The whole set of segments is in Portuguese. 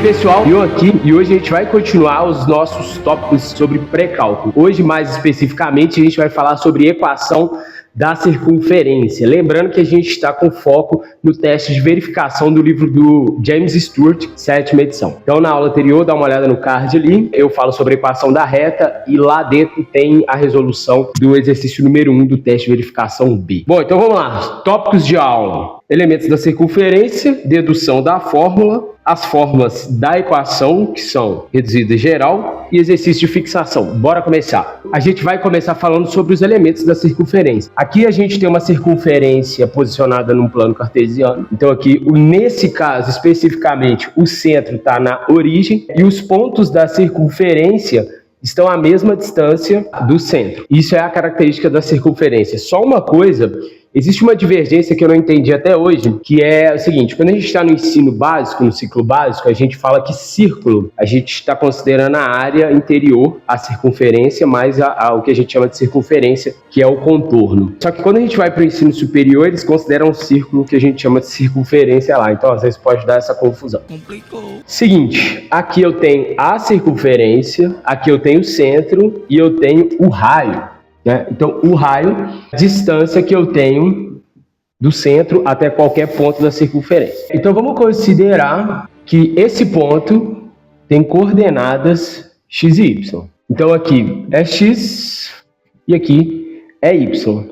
pessoal, eu aqui e hoje a gente vai continuar os nossos tópicos sobre pré-cálculo. Hoje, mais especificamente, a gente vai falar sobre equação da circunferência. Lembrando que a gente está com foco no teste de verificação do livro do James Stewart, 7ª edição. Então, na aula anterior, dá uma olhada no card ali, eu falo sobre a equação da reta e lá dentro tem a resolução do exercício número 1 do teste de verificação B. Bom, então vamos lá. Tópicos de aula. Elementos da circunferência, dedução da fórmula, as fórmulas da equação, que são reduzida geral, e exercício de fixação. Bora começar. A gente vai começar falando sobre os elementos da circunferência. Aqui a gente tem uma circunferência posicionada num plano cartesiano. Então aqui, nesse caso especificamente, o centro está na origem e os pontos da circunferência estão à mesma distância do centro. Isso é a característica da circunferência. Só uma coisa, existe uma divergência que eu não entendi até hoje, que é o seguinte: quando a gente está no ensino básico, no ciclo básico, a gente fala que círculo, a gente está considerando a área interior, a circunferência, mais o que a gente chama de circunferência, que é o contorno. Só que quando a gente vai para o ensino superior, eles consideram um círculo que a gente chama de circunferência lá. Então, às vezes, pode dar essa confusão. Complicou. Seguinte, aqui eu tenho a circunferência, aqui eu tenho o centro e eu tenho o raio. Então, o raio, a distância que eu tenho do centro até qualquer ponto da circunferência. Então, vamos considerar que esse ponto tem coordenadas x e y. Então, aqui é x e aqui é y.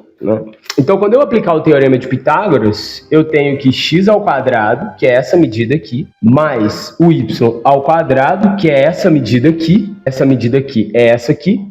Então, quando eu aplicar o teorema de Pitágoras, eu tenho que x ao quadrado, que é essa medida aqui, mais o y ao quadrado, que é essa medida aqui é essa aqui,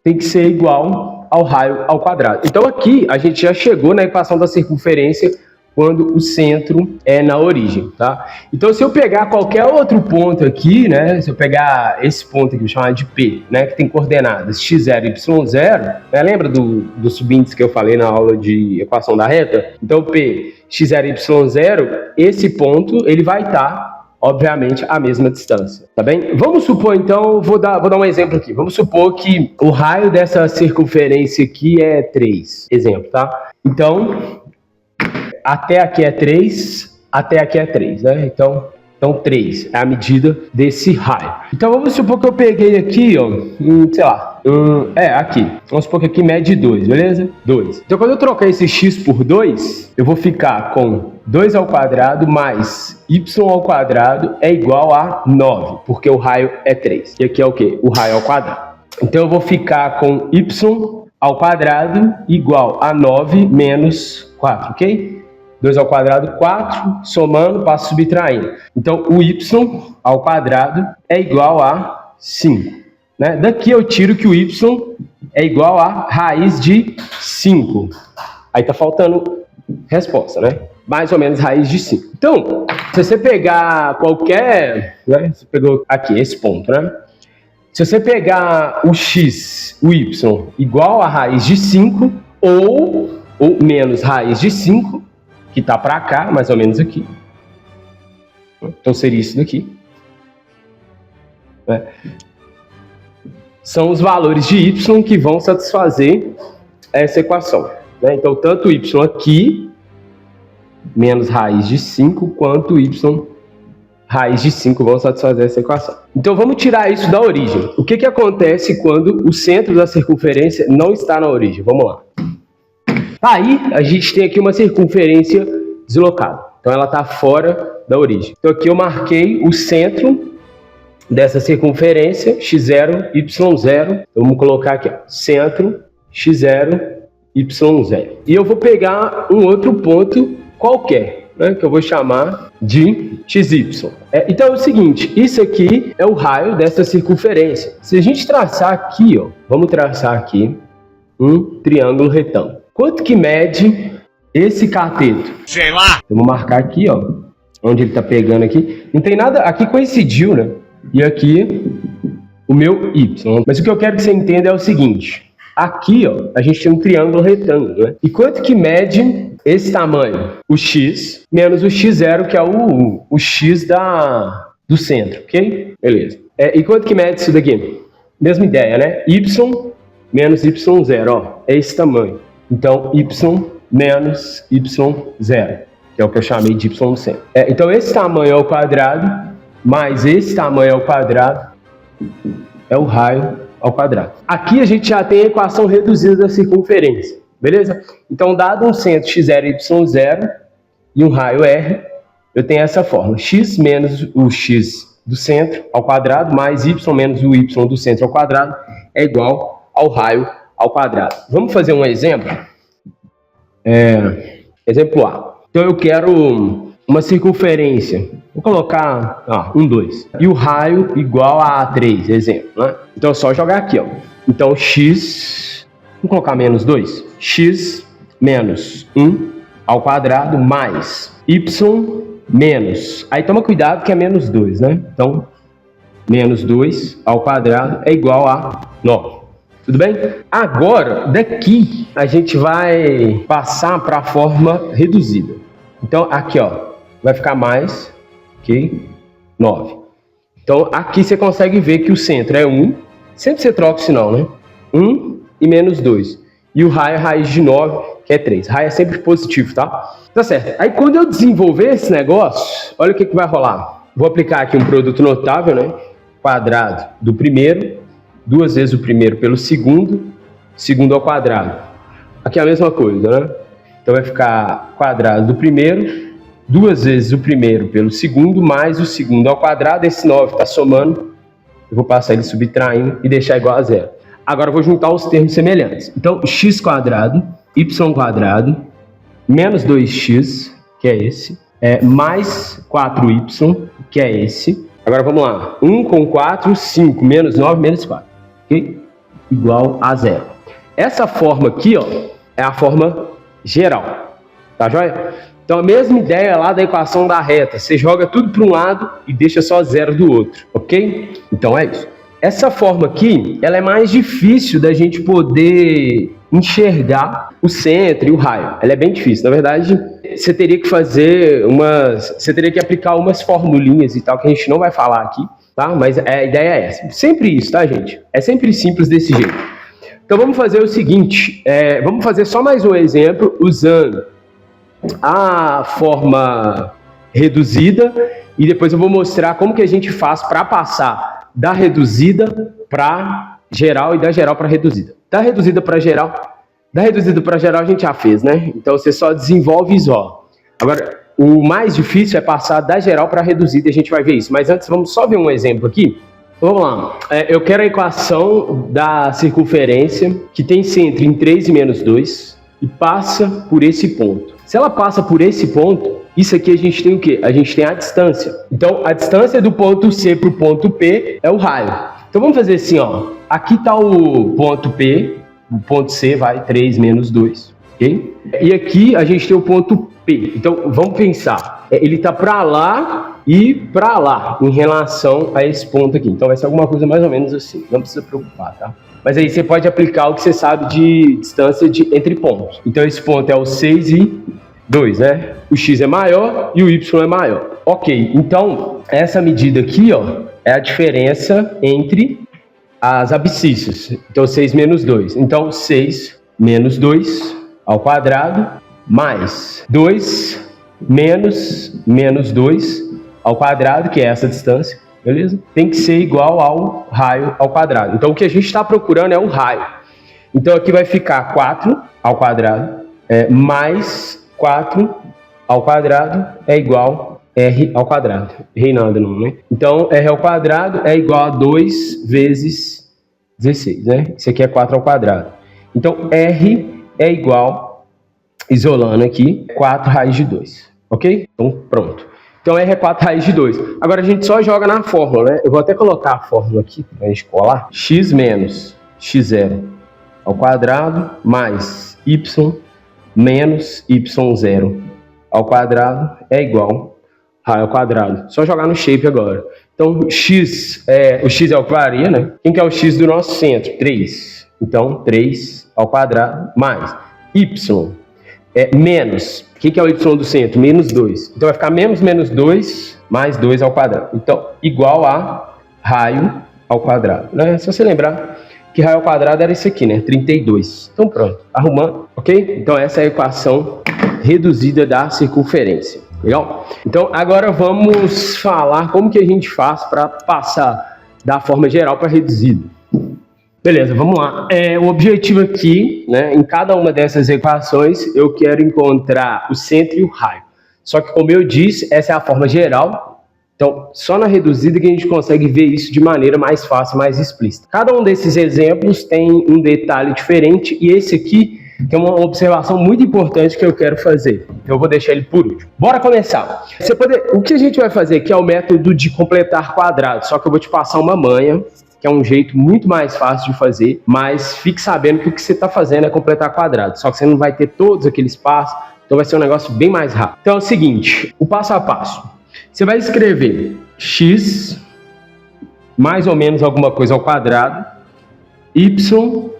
tem que ser igual ao raio ao quadrado. Então aqui a gente já chegou na equação da circunferência quando o centro é na origem, tá? Então se eu pegar qualquer outro ponto aqui, né? Se eu pegar esse ponto aqui, vou chamar de P, né? Que tem coordenadas x0 e y0, né? Lembra do subíndice que eu falei na aula de equação da reta? Então P, x0 e y0, esse ponto ele vai estar obviamente, a mesma distância, tá bem? Vamos supor, então, vou dar um exemplo aqui. Vamos supor que o raio dessa circunferência aqui é 3. Exemplo, tá? Então, até aqui é 3, até aqui é 3, né? Então 3 é a medida desse raio. Então, vamos supor que eu peguei aqui, ó, sei lá, aqui. Vamos supor que aqui mede 2, beleza? 2. Então, quando eu trocar esse x por 2, eu vou ficar com 2 ao quadrado mais y ao quadrado é igual a 9, porque o raio é 3. E aqui é o quê? O raio ao quadrado. Então, eu vou ficar com y ao quadrado igual a 9 menos 4, ok? 2 ao quadrado, 4, somando, passo subtraindo. Então, o y ao quadrado é igual a 5. Né? Daqui eu tiro que o y é igual a raiz de 5. Aí tá faltando resposta, né? Mais ou menos raiz de 5. Então, se você pegar qualquer... Né? Você pegou aqui, esse ponto, né? Se você pegar o x, o y, igual a raiz de 5, ou menos raiz de 5, que está para cá, mais ou menos aqui. Então, seria isso daqui. Né? São os valores de y que vão satisfazer essa equação. Né? Então, tanto y aqui, menos raiz de 5, quanto y raiz de 5 vão satisfazer essa equação. Então, vamos tirar isso da origem. O que acontece quando o centro da circunferência não está na origem? Vamos lá. Aí, a gente tem aqui uma circunferência deslocada. Então, ela está fora da origem. Então, aqui eu marquei o centro dessa circunferência, x0, y0. Vamos colocar aqui, ó, centro, x0, y0. E eu vou pegar um outro ponto qualquer, né, que eu vou chamar de xy. Então, é o seguinte, isso aqui é o raio dessa circunferência. Se a gente traçar aqui, ó, vamos traçar aqui um triângulo retângulo. Quanto que mede esse cateto? Sei lá. Eu vou marcar aqui, ó, onde ele tá pegando aqui. Não tem nada, aqui coincidiu, né? E aqui o meu y. Mas o que eu quero que você entenda é o seguinte. Aqui, ó, a gente tem um triângulo retângulo, né? E quanto que mede esse tamanho? O x menos o x0, que é o x do centro, ok? Beleza. E quanto que mede isso daqui? Mesma ideia, né? Y menos y0, ó, é esse tamanho. Então, y menos y0, que é o que eu chamei de y no centro. Então, esse tamanho ao quadrado mais esse tamanho ao quadrado é o raio ao quadrado. Aqui a gente já tem a equação reduzida da circunferência, beleza? Então, dado um centro x0 e y0 e um raio r, eu tenho essa fórmula: x menos o x do centro ao quadrado mais y menos o y do centro ao quadrado é igual ao raio ao quadrado. Vamos fazer um exemplo? Exemplo A. Então, eu quero uma circunferência. Vou colocar 1, 2. E o raio igual a 3, exemplo, né? Então é só jogar aqui, ó. Então x, vamos colocar menos 2. X menos 1 ao quadrado mais y menos. Aí toma cuidado que é menos 2, né? Então, menos 2 ao quadrado é igual a 9. Tudo bem? Agora, daqui, a gente vai passar para a forma reduzida. Então, aqui, ó, vai ficar mais que 9. Então, aqui você consegue ver que o centro é 1. Sempre você troca o sinal, né? 1 e menos 2. E o raio é raiz de 9, que é 3. Raio é sempre positivo, tá? Tá certo. Aí, quando eu desenvolver esse negócio, olha o que vai rolar. Vou aplicar aqui um produto notável, né? Quadrado do primeiro, 2 vezes o primeiro pelo segundo, segundo ao quadrado. Aqui é a mesma coisa, né? Então, vai ficar quadrado do primeiro, 2 vezes o primeiro pelo segundo, mais o segundo ao quadrado. Esse 9 está somando. Eu vou passar ele subtraindo e deixar igual a 0. Agora, eu vou juntar os termos semelhantes. Então, x quadrado, y quadrado, menos 2x, que é esse, mais 4y, que é esse. Agora, vamos lá. 1 com 4, 5, menos 9, menos 4. Ok? Igual a 0. Essa forma aqui, ó, é a forma geral. Tá joia? Então, a mesma ideia lá da equação da reta. Você joga tudo para um lado e deixa só 0 do outro. Ok? Então, é isso. Essa forma aqui, ela é mais difícil da gente poder enxergar o centro e o raio. Ela é bem difícil. Na verdade, você teria que você teria que aplicar umas formulinhas e tal, que a gente não vai falar aqui, tá? Mas a ideia é essa. Sempre isso, tá, gente? É sempre simples desse jeito. Então, vamos fazer o seguinte. Vamos fazer só mais um exemplo usando a forma reduzida e depois eu vou mostrar como que a gente faz para passar da reduzida para geral e da geral para reduzida. Da reduzida para geral a gente já fez, né? Então você só desenvolve isso, ó. Agora, o mais difícil é passar da geral para reduzida e a gente vai ver isso. Mas antes, vamos só ver um exemplo aqui. Vamos lá. Eu quero a equação da circunferência que tem centro em 3 e menos 2 e passa por esse ponto. Se ela passa por esse ponto, isso aqui a gente tem o quê? A gente tem a distância. Então, a distância do ponto C para o ponto P é o raio. Então, vamos fazer assim, ó. Aqui está o ponto P, o ponto C vai 3 menos 2, ok? E aqui a gente tem o ponto P. Então, vamos pensar. Ele está para lá e para lá, em relação a esse ponto aqui. Então, vai ser alguma coisa mais ou menos assim. Não precisa preocupar, tá? Mas aí você pode aplicar o que você sabe de distância entre pontos. Então, esse ponto é o 6 e 2, né? O x é maior e o y é maior. Ok, então, essa medida aqui, ó, é a diferença entre as abscissas. Então, 6 menos 2. Então, 6 menos 2 ao quadrado mais 2 menos 2 ao quadrado, que é essa distância, beleza? Tem que ser igual ao raio ao quadrado. Então, o que a gente está procurando é o raio. Então, aqui vai ficar 4 ao quadrado mais 4 ao quadrado é igual a r ao quadrado. Reinando não, né? Então, r ao quadrado é igual a 2 vezes 16, né? Isso aqui é 4 ao quadrado. Então, r é igual, isolando aqui, 4 raiz de 2. Ok? Então, pronto. Então, r é 4 raiz de 2. Agora, a gente só joga na fórmula, né? Eu vou até colocar a fórmula aqui para a gente colar. X menos x0 ao quadrado mais y menos y0 ao quadrado é igual a raio ao quadrado. Só jogar no shape agora. Então, o x é o que varia, né? Quem que é o x do nosso centro? 3. Então, 3 ao quadrado mais y menos. O que é o y do centro? Menos 2. Então, vai ficar menos 2 mais 2 ao quadrado. Então, igual a raio ao quadrado. Né? Só você lembrar que raio ao quadrado era isso aqui, né? 32. Então, pronto. Arrumando, ok? Então, essa é a equação reduzida da circunferência. Legal? Então, agora vamos falar como que a gente faz para passar da forma geral para reduzida. Beleza, vamos lá. O objetivo aqui, né, em cada uma dessas equações, eu quero encontrar o centro e o raio. Só que, como eu disse, essa é a forma geral. Então, só na reduzida que a gente consegue ver isso de maneira mais fácil, mais explícita. Cada um desses exemplos tem um detalhe diferente e esse aqui tem uma observação muito importante que eu quero fazer. Eu vou deixar ele por último. Bora começar. O que a gente vai fazer aqui é o método de completar quadrados, só que eu vou te passar uma manha, que é um jeito muito mais fácil de fazer, mas fique sabendo que o que você está fazendo é completar quadrados, só que você não vai ter todos aqueles passos, então vai ser um negócio bem mais rápido. Então é o seguinte, o passo a passo. Você vai escrever x mais ou menos alguma coisa ao quadrado, y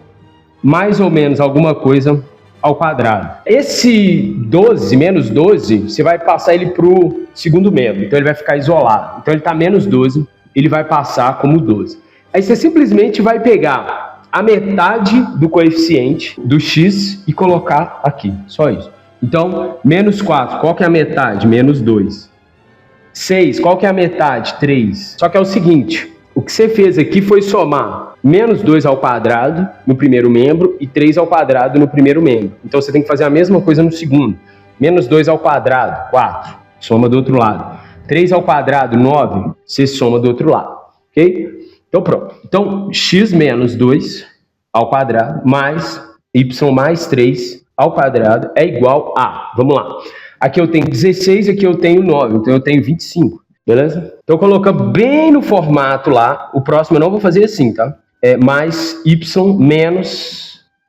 mais ou menos alguma coisa ao quadrado. Esse 12, menos 12, você vai passar ele para o segundo membro, então ele vai ficar isolado. Então ele está menos 12, ele vai passar como 12. Aí você simplesmente vai pegar a metade do coeficiente do x e colocar aqui, só isso. Então, menos 4, qual que é a metade? Menos 2. 6, qual que é a metade? 3. Só que é o seguinte, o que você fez aqui foi somar menos 2 ao quadrado no primeiro membro e 3 ao quadrado no primeiro membro. Então você tem que fazer a mesma coisa no segundo. Menos 2 ao quadrado, 4, soma do outro lado. 3 ao quadrado, 9, você soma do outro lado, ok? Então pronto. Então x menos 2 ao quadrado mais y mais 3 ao quadrado é igual a, vamos lá. Aqui eu tenho 16, aqui eu tenho 9, então eu tenho 25, beleza? Então coloca bem no formato lá, o próximo eu não vou fazer assim, tá? Mais y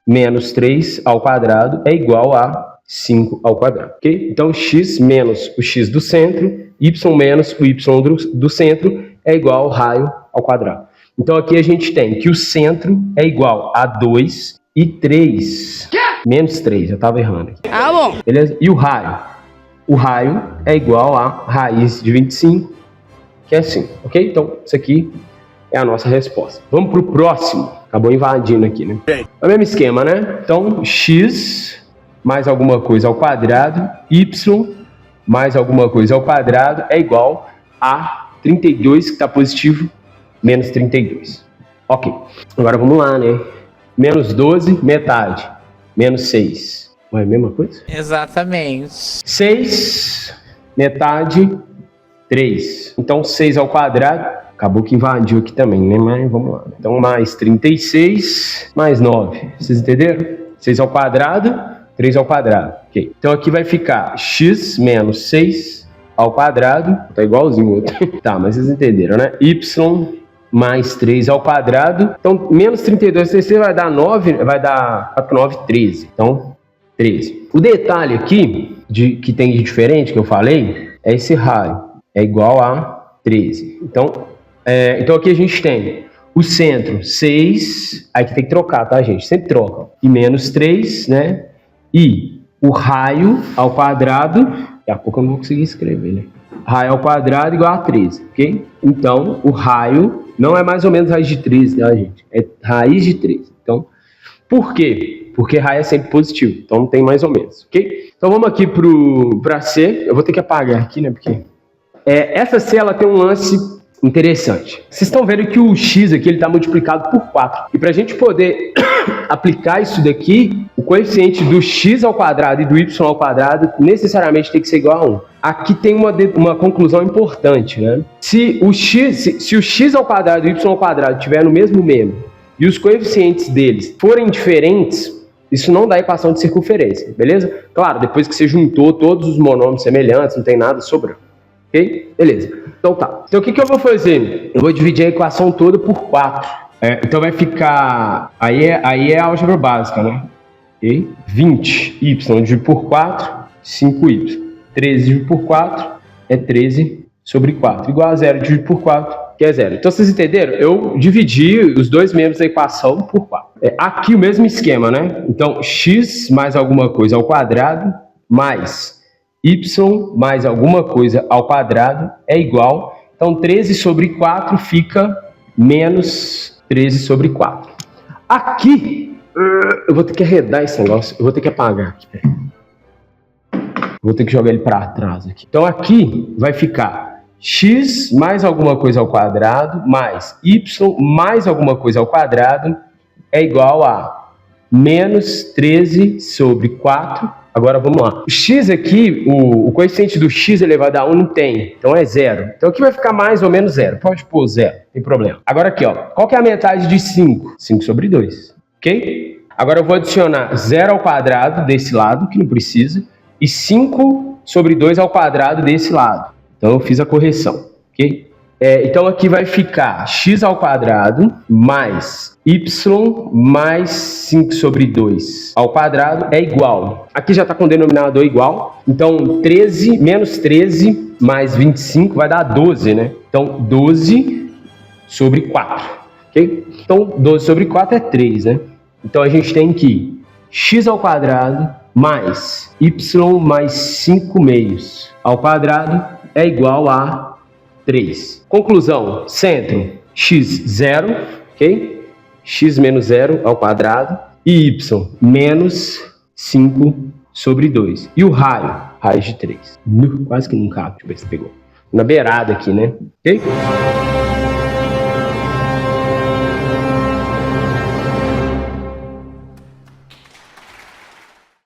menos 3 ao quadrado é igual a 5 ao quadrado, ok? Então x menos o x do centro, y menos o y do centro é igual ao raio ao quadrado. Então aqui a gente tem que o centro é igual a 2 e 3. Menos 3, eu estava errando aqui. Ah, bom. Beleza? E o raio? O raio é igual a raiz de 25, que é assim, ok? Então isso aqui é a nossa resposta. Vamos para o próximo. Acabou invadindo aqui, né? É o mesmo esquema, né? Então x mais alguma coisa ao quadrado, y mais alguma coisa ao quadrado é igual a 32, que está positivo, menos 32. Ok. Agora vamos lá, né? Menos 12, metade. Menos 6. Não é a mesma coisa? Exatamente. 6, metade, 3. Então 6 ao quadrado. Acabou que invadiu aqui também, né? Mas vamos lá. Então mais 36, mais 9. Vocês entenderam? 6 ao quadrado, 3 ao quadrado. Ok. Então aqui vai ficar x menos 6 ao quadrado. Tá igualzinho o outro. Tá, mas vocês entenderam, né? Y mais 3 ao quadrado. Então, menos 32, você vai dar 9, vai dar 4, 9, 13. Então, 13. O detalhe aqui, que tem de diferente, que eu falei, é esse raio. É igual a 13. Então aqui a gente tem o centro, 6. Aí que tem que trocar, tá, gente? Sempre troca. E menos 3, né? E o raio ao quadrado, daqui a pouco eu não vou conseguir escrever, né? Raio ao quadrado igual a 13, ok? Então, o raio não é mais ou menos raiz de 13, né, gente? É raiz de 13. Então, por quê? Porque raio é sempre positivo, então não tem mais ou menos, ok? Então vamos aqui para C. Eu vou ter que apagar aqui, né? Porque essa C ela tem um lance interessante. Vocês estão vendo que o x aqui ele está multiplicado por 4. E para a gente poder aplicar isso daqui, o coeficiente do x ao quadrado e do y ao quadrado necessariamente tem que ser igual a 1. Aqui tem uma conclusão importante, né? Se o x ao quadrado e o y ao quadrado estiver no mesmo membro e os coeficientes deles forem diferentes, isso não dá equação de circunferência, beleza? Claro, depois que você juntou todos os monômios semelhantes, não tem nada sobrando. Ok? Beleza. Então tá. Então o que eu vou fazer? Eu vou dividir a equação toda por 4. Então vai ficar... Aí é a álgebra básica, né? Okay? 20y dividido por 4, 5y. 13 dividido por 4 é 13 sobre 4. Igual a 0 dividido por 4, que é 0. Então vocês entenderam? Eu dividi os dois membros da equação por 4. Aqui o mesmo esquema, né? Então x mais alguma coisa ao quadrado mais y mais alguma coisa ao quadrado é igual. Então 13 sobre 4 fica menos 13 sobre 4. Aqui, eu vou ter que arredar esse negócio. Eu vou ter que apagar aqui. Vou ter que jogar ele para trás aqui. Então aqui vai ficar x mais alguma coisa ao quadrado mais y mais alguma coisa ao quadrado é igual a menos 13 sobre 4. Agora vamos lá. O x aqui, o coeficiente do x elevado a 1 não tem, então é zero. Então aqui vai ficar mais ou menos zero. Pode pôr zero, não tem problema. Agora aqui, ó, qual que é a metade de 5? 5 sobre 2, ok? Agora eu vou adicionar zero ao quadrado desse lado, que não precisa, e 5 sobre 2 ao quadrado desse lado. Então eu fiz a correção, ok? Então aqui vai ficar x ao quadrado mais y mais 5 sobre 2 ao quadrado é igual. Aqui já está com o denominador igual. Então 13 menos 13 mais 25 vai dar 12, né? Então 12 sobre 4, ok? Então 12 sobre 4 é 3, né? Então a gente tem que x ao quadrado mais y mais 5 meios ao quadrado é igual a 3. Conclusão, centro, x, 0, ok? X menos 0 ao quadrado e y menos 5 sobre 2. E o raio? Raio de 3. Quase que não cabe, deixa eu ver se pegou. Na beirada aqui, né? Ok?